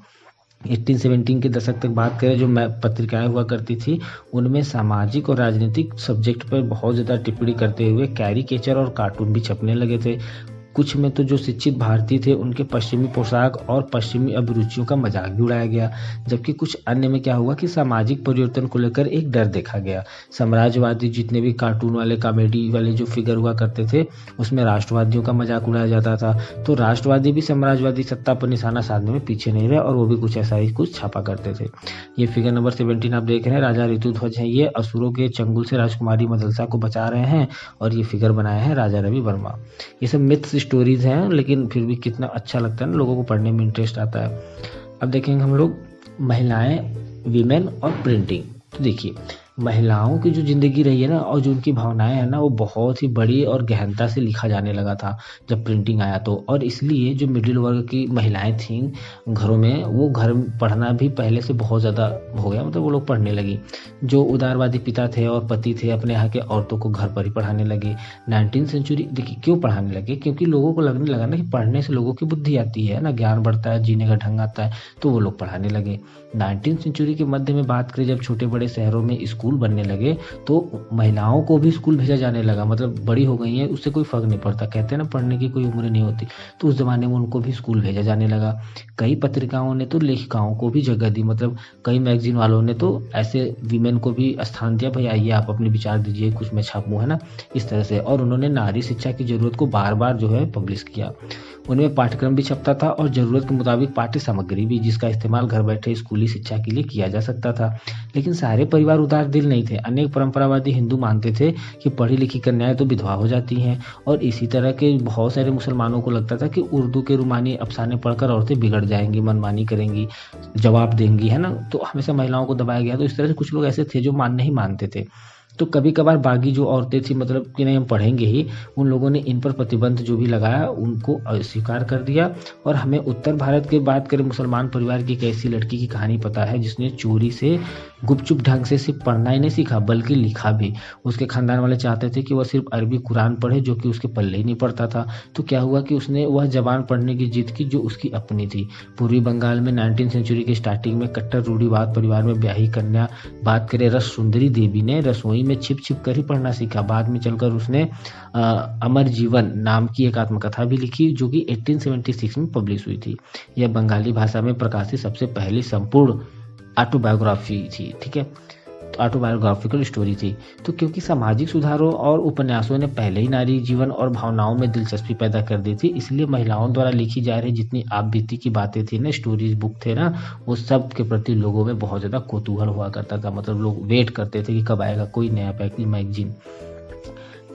1817 के दशक तक बात करें जो पत्रिकाएं हुआ करती थी उनमें सामाजिक और राजनीतिक सब्जेक्ट पर बहुत ज़्यादा टिप्पणी करते हुए कैरिकेचर और कार्टून भी छपने लगे थे। कुछ में तो जो शिक्षित भारतीय थे उनके पश्चिमी पोशाक और पश्चिमी अभिरुचियों का मजाक भी उड़ाया गया। जबकि कुछ अन्य में क्या हुआ कि सामाजिक परिवर्तन को लेकर एक डर देखा गया। साम्राज्यवादी जितने भी कार्टून वाले कॉमेडी वाले जो फिगर हुआ करते थे उसमें राष्ट्रवादियों का मजाक उड़ाया जाता था। तो राष्ट्रवादी भी साम्राज्यवादी सत्ता पर निशाना साधने में पीछे नहीं रहे और वो भी कुछ ऐसा ही कुछ छापा करते थे। ये फिगर नंबर 17 आप देख रहे हैं राजा ऋतुध्वज है। ये असुरों के चंगुल से राजकुमारी मदलसा को बचा रहे हैं और ये फिगर बनाया है राजा रवि वर्मा। ये सब मिथ्स स्टोरीज हैं लेकिन फिर भी कितना अच्छा लगता है ना लोगों को पढ़ने में इंटरेस्ट आता है। अब देखेंगे हम लोग महिलाएं वीमेन और प्रिंटिंग। तो देखिए महिलाओं की जो ज़िंदगी रही है ना और जो उनकी भावनाएँ हैं ना वो बहुत ही बड़ी और गहनता से लिखा जाने लगा था जब प्रिंटिंग आया तो। और इसलिए जो मिडिल वर्ग की महिलाएँ थीं घरों में, वो घर में पढ़ना भी पहले से बहुत ज़्यादा हो गया, मतलब वो लोग पढ़ने लगी। जो उदारवादी पिता थे और पति थे अपने यहाँ के औरतों को घर पर ही पढ़ाने लगे। 19th सेंचुरी देखिए क्यों पढ़ाने लगे, क्योंकि लोगों को लगने लगा ना कि पढ़ने से लोगों की बुद्धि आती है ना, ज्ञान बढ़ता है, जीने का ढंग आता है, तो वो लोग पढ़ाने लगे। 19th सेंचुरी के मध्य में बात करें, जब छोटे बड़े शहरों में स्कूल बनने लगे तो महिलाओं को भी स्कूल भेजा जाने लगा, मतलब बड़ी हो गई हैं उससे कोई फर्क नहीं पड़ता, कहते हैं ना पढ़ने की कोई उम्र नहीं होती, तो उस जमाने में उनको भी स्कूल भेजा जाने लगा। कई पत्रिकाओं ने तो लेखिकाओं को भी जगह दी, मतलब कई मैगजीन वालों ने तो ऐसे वीमेन को भी स्थान दिया, भाई आइए आप अपने विचार दीजिए, कुछ मैं छापूं, है ना, इस तरह से। और उन्होंने नारी शिक्षा की जरूरत को बार बार जो है पब्लिश किया। उनमें पाठ्यक्रम भी छपता था और ज़रूरत के मुताबिक पाठ्य सामग्री भी, जिसका इस्तेमाल घर बैठे स्कूली शिक्षा के लिए किया जा सकता था। लेकिन सारे परिवार उदार दिल नहीं थे। अनेक परंपरावादी हिंदू मानते थे कि पढ़ी लिखी कन्याएं तो विधवा हो जाती हैं, और इसी तरह के बहुत सारे मुसलमानों को लगता था कि उर्दू के रूमानी अफसाने पढ़कर औरतें बिगड़ जाएंगी, मनमानी करेंगी, जवाब देंगी, है ना, तो हमेशा महिलाओं को दबाया गया। तो इस तरह से कुछ लोग ऐसे थे जो नहीं मानते थे। तो कभी कभार बागी जो औरतें थी, मतलब कि नहीं हम पढ़ेंगे ही, उन लोगों ने इन पर प्रतिबंध जो भी लगाया उनको अस्वीकार कर दिया। और हमें उत्तर भारत की बात करें, मुसलमान परिवार की एक ऐसी लड़की की कहानी पता है जिसने चोरी से गुपचुप ढंग से सिर्फ पढ़ना ही नहीं सीखा बल्कि लिखा भी। उसके खानदान वाले चाहते थे कि वह सिर्फ अरबी कुरान पढ़े, जो कि उसके पल्ले ही नहीं पड़ता था। तो क्या हुआ कि उसने वह जबान पढ़ने की जिद की जो उसकी अपनी थी। पूर्वी बंगाल में 19th सेंचुरी के स्टार्टिंग में कट्टर रूढ़िवाद परिवार में ब्याही कन्या, बात करें रस सुंदरी देवी ने, रसोई में छिप छिप कर ही पढ़ना सीखा। बाद में चलकर उसने अमर जीवन नाम की एक आत्मकथा भी लिखी, जो कि 1876 में पब्लिश हुई थी। यह बंगाली भाषा में प्रकाशित सबसे पहली संपूर्ण ऑटोबायोग्राफी थी, ठीक है, तो ऑटोबायोग्राफिकल स्टोरी थी। तो क्योंकि सामाजिक सुधारों और उपन्यासों ने पहले ही नारी जीवन और भावनाओं में दिलचस्पी पैदा कर दी थी, इसलिए महिलाओं द्वारा लिखी जा रही जितनी आप बीती की बातें थी ना, स्टोरीज बुक थे ना, वो सब के प्रति लोगों में बहुत ज़्यादा कौतूहल हुआ करता था। मतलब लोग वेट करते थे कि कब आएगा कोई नया मैगजीन।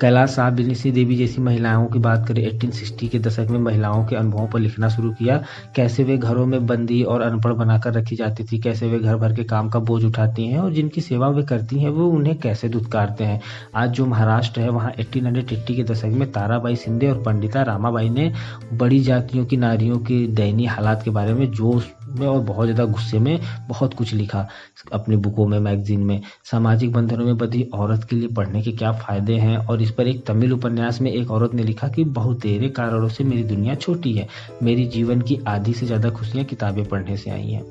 कैलाश साहब देवी जैसी महिलाओं की बात करें, 1860 के दशक में महिलाओं के अनुभवों पर लिखना शुरू किया। कैसे वे घरों में बंदी और अनपढ़ बनाकर रखी जाती थी, कैसे वे घर भर के काम का बोझ उठाती हैं और जिनकी सेवा वे करती हैं वो उन्हें कैसे दुत्कारते हैं। आज जो महाराष्ट्र है वहाँ 1880 के दशक में ताराबाई शिंदे और पंडिता रामाबाई ने बड़ी जातियों की नारियों के दयनीय हालात के बारे में जोश में और बहुत ज़्यादा गुस्से में बहुत कुछ लिखा अपनी बुकों में, मैगजीन में। सामाजिक बंधनों में बंधी औरत के लिए पढ़ने के क्या फ़ायदे हैं, और इस पर एक तमिल उपन्यास में एक औरत ने लिखा कि बहुतेरे कारणों से मेरी दुनिया छोटी है, मेरी जीवन की आधी से ज़्यादा खुशियाँ किताबें पढ़ने से आई हैं।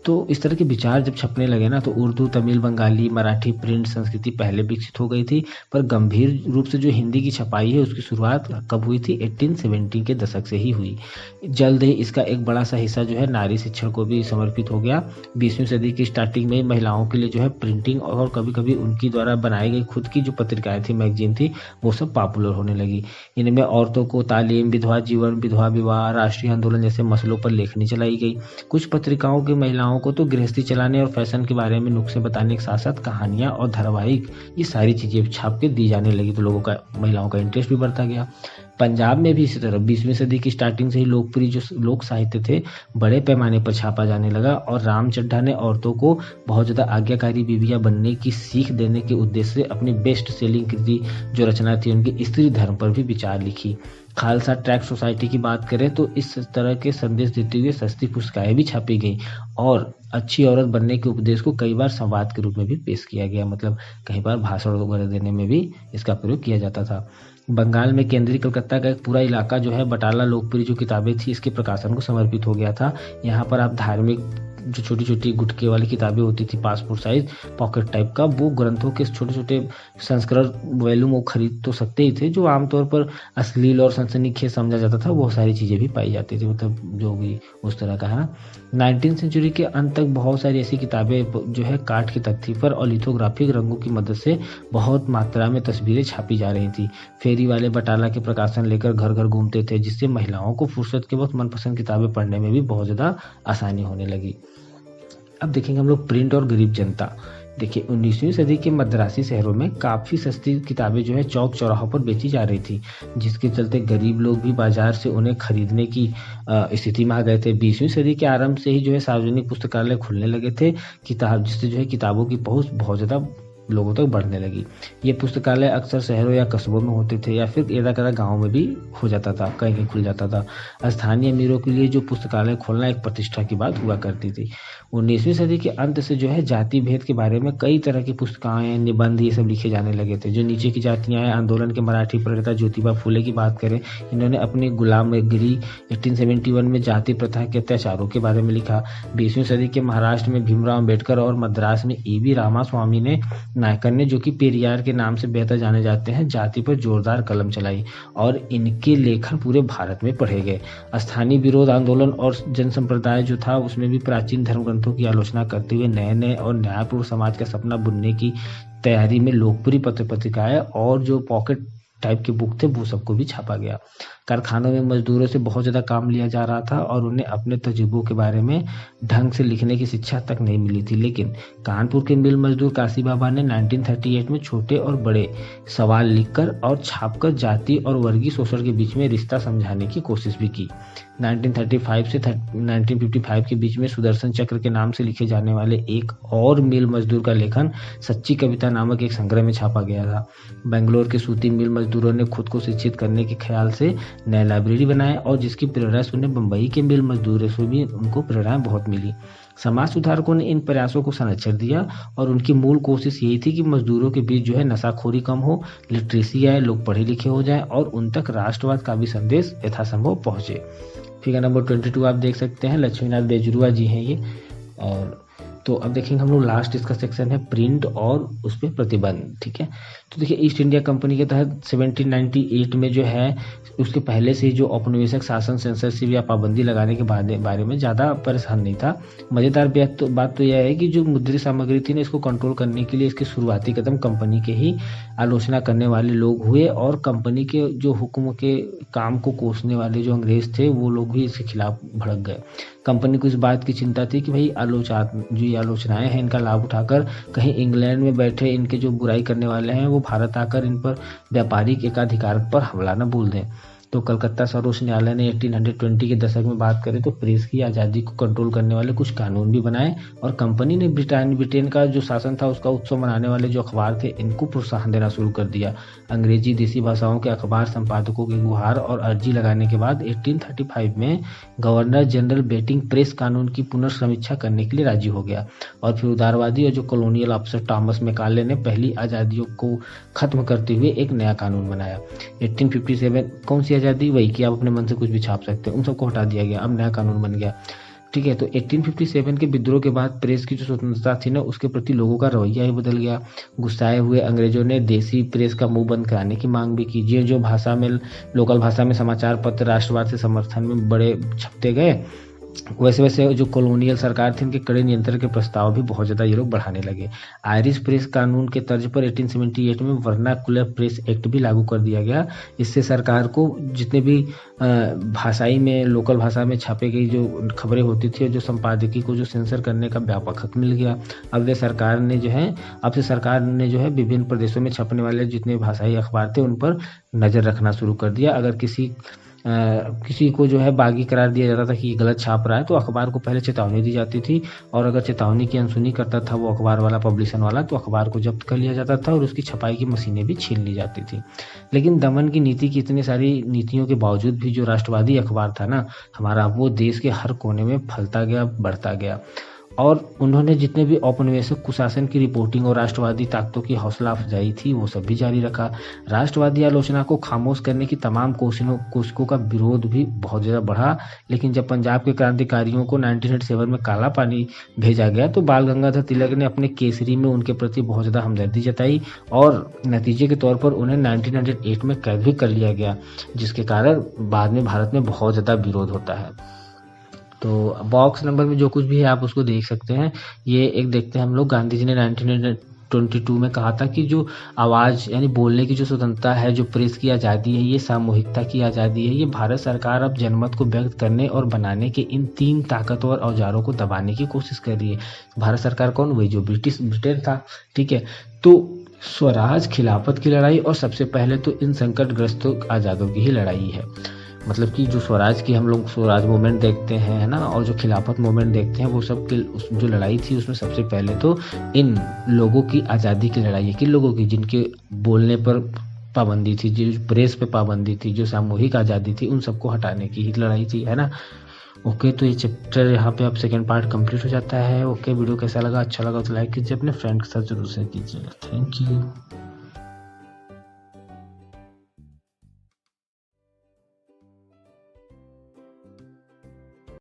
तो इस तरह के विचार जब छपने लगे ना, तो उर्दू, तमिल, बंगाली, मराठी प्रिंट संस्कृति पहले विकसित हो गई थी, पर गंभीर रूप से जो हिंदी की छपाई है उसकी शुरुआत कब हुई थी, 1870 के दशक से ही हुई। जल्द ही इसका एक बड़ा सा हिस्सा जो है नारी शिक्षण को भी समर्पित हो गया। 20वीं सदी की स्टार्टिंग में महिलाओं के लिए जो है प्रिंटिंग और कभी कभी उनकी द्वारा बनाई गई खुद की जो पत्रिकाएं थी, मैगजीन थी, वो सब पॉपुलर होने लगी। इनमें औरतों को तालीम, विधवा जीवन, विधवा विवाह, राष्ट्रीय आंदोलन जैसे मसलों पर लेखनी चलाई गई। कुछ पत्रिकाओं की महिलाओं को तो गृहस्थी चलाने और फैशन के बारे में नुस्खे बताने के साथ साथ कहानियां और धारावाहिक, ये सारी चीजें छाप के दी जाने लगी, तो लोगों का, महिलाओं का इंटरेस्ट भी बढ़ता गया। पंजाब में भी इसी तरह 20वीं सदी की स्टार्टिंग से ही लोकप्रिय जो लोक साहित्य थे बड़े पैमाने पर छापा जाने लगा, और राम चड्ढा ने औरतों को बहुत ज़्यादा आज्ञाकारी बीवियां बनने की सीख देने के उद्देश्य से अपनी बेस्ट सेलिंग कृति जो रचना थी उनकी स्त्री धर्म पर भी विचार लिखी। खालसा ट्रैक्ट सोसाइटी की बात करें तो इस तरह के संदेश देते हुए सस्ती पुस्तिकाएं भी छापी गई, और अच्छी औरत बनने के उपदेश को कई बार संवाद के रूप में भी पेश किया गया, मतलब कई बार भाषण वगैरह देने में भी इसका प्रयोग किया जाता था। बंगाल में केंद्रीय कलकत्ता का एक पूरा इलाका जो है बटाला लोकप्रिय जो किताबें थी इसके प्रकाशन को समर्पित हो गया था। यहाँ पर आप धार्मिक जो छोटी छोटी गुटके वाली किताबें होती थी, पासपोर्ट साइज पॉकेट टाइप का, वो ग्रंथों के छोटे छोटे संस्करण वॉल्यूम वो खरीद तो सकते ही थे, जो आमतौर पर अश्लील और सनसनीखेज समझा जाता था, वो सारी चीज़ें भी पाई जाती थी, मतलब जो भी उस तरह का है। 19th सेंचुरी के अंत तक बहुत सारी ऐसी किताबें जो है काठ की तख्ती पर और लिथोग्राफिक रंगों की मदद से बहुत मात्रा में तस्वीरें छापी जा रही थी। फेरी वाले बटाला के प्रकाशन लेकर घर घर घूमते थे, जिससे महिलाओं को फुर्सत के वक्त मनपसंद किताबें पढ़ने में भी बहुत ज़्यादा आसानी होने लगी। अब देखेंगे हम लोग प्रिंट और गरीब जनता। देखिए 19वीं सदी के मद्रासी शहरों में काफ़ी सस्ती किताबें जो है चौक चौराहों पर बेची जा रही थी, जिसके चलते गरीब लोग भी बाजार से उन्हें खरीदने की स्थिति में आ गए थे। 20वीं सदी के आरंभ से ही जो है सार्वजनिक पुस्तकालय खुलने लगे थे, जिससे जो है किताबों की पहुंच बहुत ज़्यादा लोगों तक बढ़ने लगी। ये पुस्तकालय अक्सर शहरों या कस्बों में होते थे या फिर एदा कदा गाँव में भी हो जाता था, कहीं कहीं खुल जाता था। स्थानीय अमीरों के लिए जो पुस्तकालय खोलना एक प्रतिष्ठा की बात हुआ करती थी। 19वीं सदी के अंत से जो है जाति भेद के बारे में कई तरह की पुस्तिकाएं, निबंध ये सब लिखे जाने लगे थे। जो नीचे की जातियां हैं, आंदोलन के मराठी प्रणेता ज्योतिबा फुले की बात करें, इन्होंने अपनी गुलामगिरी 1871 में जाति प्रथा के अत्याचारों के बारे में लिखा। 20वीं सदी के महाराष्ट्र में भीमराव अम्बेडकर और मद्रास में ईवी रामास्वामी ने नायकर ने, जो कि पेरियार के नाम से बेहतर जाने जाते हैं, जाति पर जोरदार कलम चलाई और इनके लेखन पूरे भारत में पढ़े गए। स्थानीय विरोध आंदोलन और जन संप्रदाय जो था उसमें भी प्राचीन धर्म ग्रंथों की आलोचना करते हुए नए नए और न्यायपूर्ण समाज का सपना बुनने की तैयारी में लोकप्रिय पत्र पत्रिकाएं और जो पॉकेट टाइप के बुक थे वो सबको भी छापा गया। कारखानों में मजदूरों से बहुत ज़्यादा काम लिया जा रहा था और उन्हें अपने तजुर्बों के बारे में ढंग से लिखने की शिक्षा तक नहीं मिली थी। लेकिन कानपुर के मिल मजदूर काशी बाबा ने 1938 में छोटे और बड़े सवाल लिखकर और छापकर जाति और वर्गीय शोषण के बीच में रिश्ता समझाने की कोशिश भी की। 1935 से 1955 के बीच में सुदर्शन चक्र के नाम से लिखे जाने वाले एक और मिल मजदूर का लेखन सच्ची कविता नामक एक संग्रह में छापा गया था। बेंगलोर के सूती मिल मजदूरों ने खुद को शिक्षित करने के ख्याल से नए लाइब्रेरी बनाए और जिसकी प्रेरणा से उन्हें बम्बई के मिल मजदूरों से भी उनको प्रेरणा बहुत मिली। समाज सुधारकों ने इन प्रयासों को संरक्षण दिया और उनकी मूल कोशिश यही थी कि मजदूरों के बीच जो है नशाखोरी कम हो, लिटरेसी आए, लोग पढ़े लिखे हो जाएं और उन तक राष्ट्रवाद का भी संदेश यथासंभव पहुंचे। फिगर नंबर 22 आप देख सकते हैं, लक्ष्मीनाथ बेजरुआ जी हैं ये। और तो अब देखेंगे हम लोग लास्ट इसका सेक्शन है प्रिंट और उस पर प्रतिबंध। ठीक है, तो देखिए ईस्ट इंडिया कंपनी के तहत 1798 में जो है उसके पहले से जो औपनिवेशिक शासन, सेंसरशिप या पाबंदी लगाने के बारे में ज़्यादा परेशान नहीं था। मज़ेदार बात तो यह है कि जो मुद्रित सामग्री थी ना, इसको कंट्रोल करने के लिए इसके शुरुआती कदम कंपनी के ही आलोचना करने वाले लोग हुए और कंपनी के जो हुक्म के काम को कोसने वाले जो अंग्रेज थे वो लोग भी इसके खिलाफ भड़क गए। कंपनी को इस बात की चिंता थी कि भाई आलोचनाएं हैं इनका लाभ उठाकर कहीं इंग्लैंड में बैठे इनके जो बुराई करने वाले हैं वो भारत आकर इन पर व्यापारिक एकाधिकार पर हमला न बोल दें। तो कलकत्ता सर्वोच्च न्यायालय ने 1820 के दशक में बात करें तो प्रेस की आज़ादी को कंट्रोल करने वाले कुछ कानून भी बनाए और कंपनी ने ब्रिटेन का जो शासन था उसका उत्सव मनाने वाले जो अखबार थे इनको प्रोत्साहन देना शुरू कर दिया। अंग्रेजी देसी भाषाओं के अखबार संपादकों की गुहार और अर्जी लगाने के बाद 1835 में गवर्नर जनरल बेटिंग प्रेस कानून की पुनर्समीक्षा करने के लिए राजी हो गया और फिर उदारवादी और जो कॉलोनियल अफसर टॉमस मैकाले ने पहली आज़ादियों को खत्म करते हुए एक नया कानून बनाया। 1857 कौन सी आज़ादी? वही कि आप अपने मन से कुछ भी छाप सकते हैं, उन सबको हटा दिया गया, अब नया कानून बन गया। ठीक है, तो 1857 के विद्रोह के बाद प्रेस की जो स्वतंत्रता थी ना उसके प्रति लोगों का रवैया ही बदल गया। गुस्साए हुए अंग्रेजों ने देसी प्रेस का मुंह बंद कराने की मांग भी की। जो भाषा में लोकल भाषा में समाचार पत्र राष्ट्रवाद से समर्थन में बड़े छपते गए, वैसे वैसे जो कॉलोनियल सरकार थी उनके कड़े नियंत्रण के प्रस्ताव भी बहुत ज़्यादा ये लोग बढ़ाने लगे। आयरिश प्रेस कानून के तर्ज पर 1878 में वर्नाकुलर प्रेस एक्ट भी लागू कर दिया गया। इससे सरकार को जितने भी भाषाई में लोकल भाषा में छापे गई जो खबरें होती थी और जो संपादकीय को जो सेंसर करने का व्यापक हक मिल गया। अब से सरकार ने जो है विभिन्न प्रदेशों में छपने वाले जितने भाषाई अखबार थे उन पर नज़र रखना शुरू कर दिया। अगर किसी को जो है बागी करार दिया जाता था कि ये गलत छाप रहा है तो अखबार को पहले चेतावनी दी जाती थी और अगर चेतावनी की अनसुनी करता था वो अखबार वाला, पब्लिशन वाला, तो अखबार को जब्त कर लिया जाता था और उसकी छपाई की मशीनें भी छीन ली जाती थी। लेकिन दमन की नीति की इतनी सारी नीतियों के बावजूद भी जो राष्ट्रवादी अखबार था ना हमारा, वो देश के हर कोने में फैलता गया, बढ़ता गया और उन्होंने जितने भी औपनिवेशिक कुशासन की रिपोर्टिंग और राष्ट्रवादी ताकतों की हौसला अफजाई थी वो सब भी जारी रखा। राष्ट्रवादी आलोचना को खामोश करने की तमाम कोशिशों का विरोध भी बहुत ज़्यादा बढ़ा। लेकिन जब पंजाब के क्रांतिकारियों को 1907 में काला पानी भेजा गया तो बाल गंगाधर तिलक ने अपने केसरी में उनके प्रति बहुत ज़्यादा हमदर्दी जताई और नतीजे के तौर पर उन्हें 1908 में कैद भी कर लिया गया, जिसके कारण बाद में भारत में बहुत ज़्यादा विरोध होता है। तो बॉक्स नंबर में जो कुछ भी है आप उसको देख सकते हैं। ये एक देखते हैं हम लोग, गांधी जी ने 1922 में कहा था कि जो आवाज़ यानी बोलने की जो स्वतंत्रता है, जो प्रेस की आज़ादी है, ये सामूहिकता की आज़ादी है, ये भारत सरकार अब जनमत को व्यक्त करने और बनाने के इन 3 ताकतवर औजारों को दबाने की कोशिश कर रही है। भारत सरकार कौन? वही जो ब्रिटेन था। ठीक है, तो स्वराज, खिलाफत की लड़ाई और सबसे पहले तो इन संकटग्रस्तों आज़ादों की ही लड़ाई है। मतलब कि जो स्वराज की हम लोग स्वराज मूवमेंट देखते हैं, है ना, और जो खिलाफत मूवमेंट देखते हैं, वो सब की जो लड़ाई थी उसमें सबसे पहले तो इन लोगों की आज़ादी की लड़ाई है। किन लोगों की? जिनके बोलने पर पाबंदी थी, जो प्रेस पे पाबंदी थी, जो सामूहिक आज़ादी थी, उन सबको हटाने की ही लड़ाई थी, है ना। ओके, तो ये चैप्टर यहाँ पे अब सेकेंड पार्ट कंप्लीट हो जाता है। ओके, वीडियो कैसा लगा? अच्छा लगा तो लाइक कीजिए, अपने फ्रेंड के साथ जरूर शेयर कीजिए। Thank you.